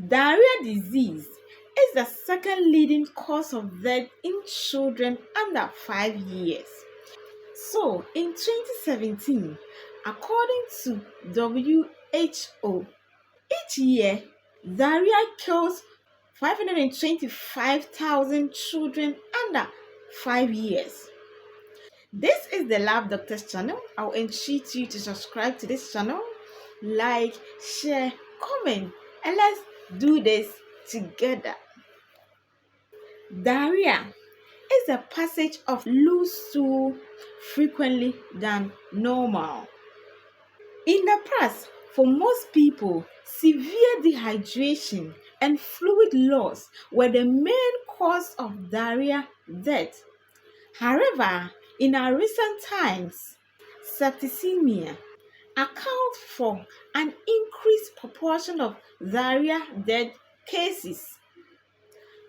Diarrhea disease is the second leading cause of death in children under 5 years. So, in 2017, according to WHO, each year diarrhea kills 525,000 children under 5 years. This is the Lab Doctors channel. I'll entreat you to subscribe to this channel, like, share, comment, and let's do this together. Diarrhea is a passage of loose stool frequently than normal. In the past, for most people, severe dehydration and fluid loss were the main cause of diarrhea death. However, in our recent times, septicemia accounts for an increased proportion of diarrhea death cases.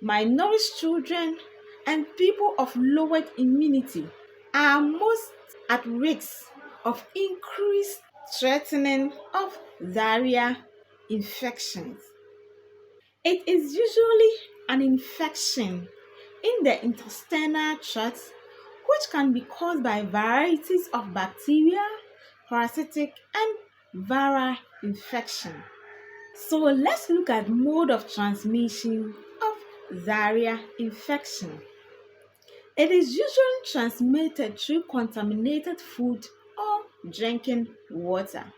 Malnourished children and people of lowered immunity are most at risk of increased threatening of diarrhea infections. It is usually an infection in the intestinal tract which can be caused by varieties of bacteria, parasitic, and viral infection. So let's look at mode of transmission of diarrhea infection. It is usually transmitted through contaminated food or drinking water.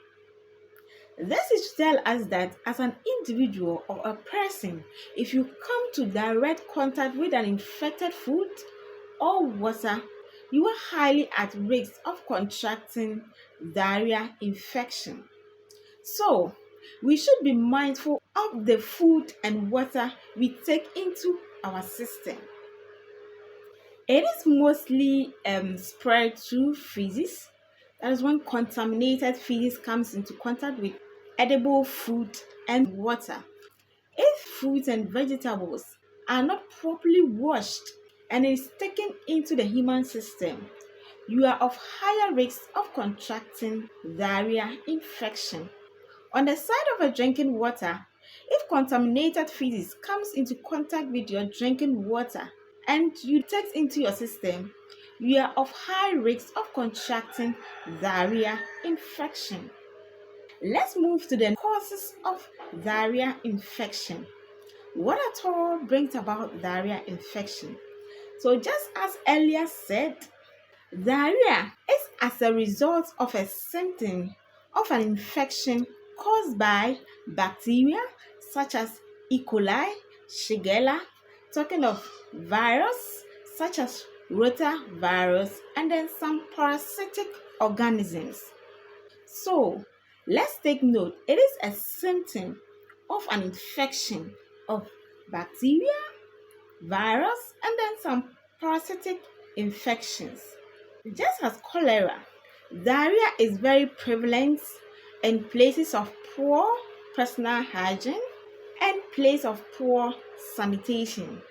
This is to tell us that as an individual or a person, if you come to direct contact with an infected food or water, you are highly at risk of contracting diarrhea infection. So, we should be mindful of the food and water we take into our system. It is mostly spread through feces. That is when contaminated feces comes into contact with edible food and water. If fruits and vegetables are not properly washed and is taken into the human system, you are of higher risk of contracting diarrhea infection. On the side of a drinking water, if contaminated feces comes into contact with your drinking water and you take into your system, you are of high risk of contracting diarrhea infection. Let's move to the causes of diarrhea infection. What at all brings about diarrhea infection? So just as earlier said, diarrhea is as a result of a symptom of an infection caused by bacteria such as E. coli, Shigella, talking of virus such as rotavirus, and then some parasitic organisms. So, let's take note, it is a symptom of an infection of bacteria, virus, and then some parasitic infections. Just as cholera, diarrhea is very prevalent in places of poor personal hygiene and place of poor sanitation.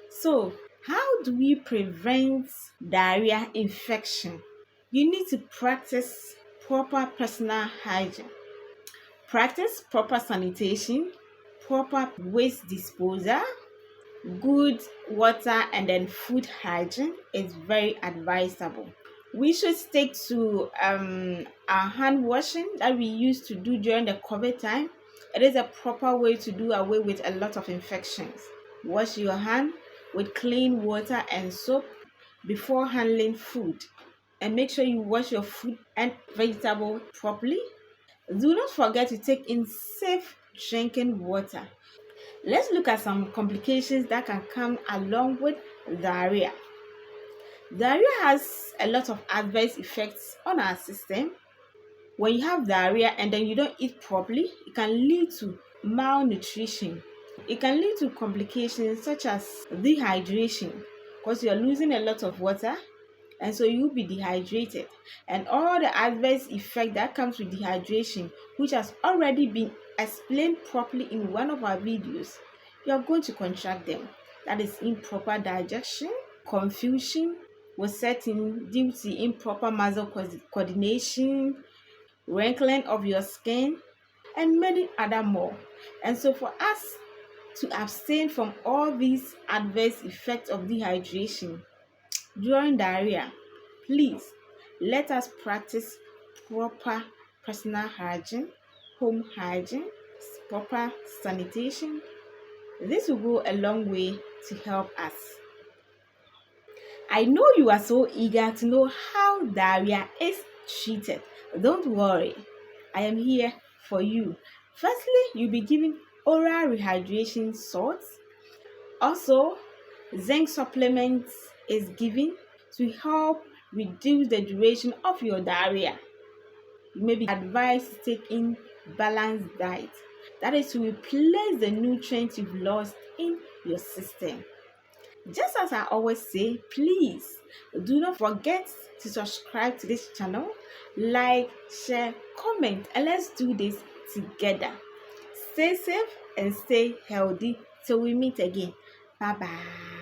So, how do we prevent diarrhea infection? You need to practice proper personal hygiene, practice proper sanitation, proper waste disposal, good water, and then food hygiene is very advisable. We should stick to our hand washing that we used to do during the COVID time. It is a proper way to do away with a lot of infections. Wash your hand with clean water and soap before handling food. And make sure you wash your fruit and vegetable properly. Do not forget to take in safe drinking water. Let's look at some complications that can come along with diarrhea. Diarrhea has a lot of adverse effects on our system. When you have diarrhea and then you don't eat properly, it can lead to malnutrition. It can lead to complications such as dehydration because you're losing a lot of water and so you'll be dehydrated. And all the adverse effect that comes with dehydration, which has already been explained properly in one of our videos, you're going to contract them. That is improper digestion, confusion will set in due to improper muscle coordination, wrinkling of your skin, and many other more. And so for us to abstain from all these adverse effects of dehydration during diarrhea, please let us practice proper personal hygiene, home hygiene, proper sanitation. This will go a long way to help us. I know you are so eager to know how diarrhea is treated. Don't worry, I am here for you. Firstly, you'll be given oral rehydration salts. Also, zinc supplements is given to help reduce the duration of your diarrhea. You may be advised to take in balanced diet. That is to replace the nutrients you've lost in your system. Just as I always say, please do not forget to subscribe to this channel, like, share, comment, and let's do this together. Stay safe and stay healthy till we meet again. Bye bye.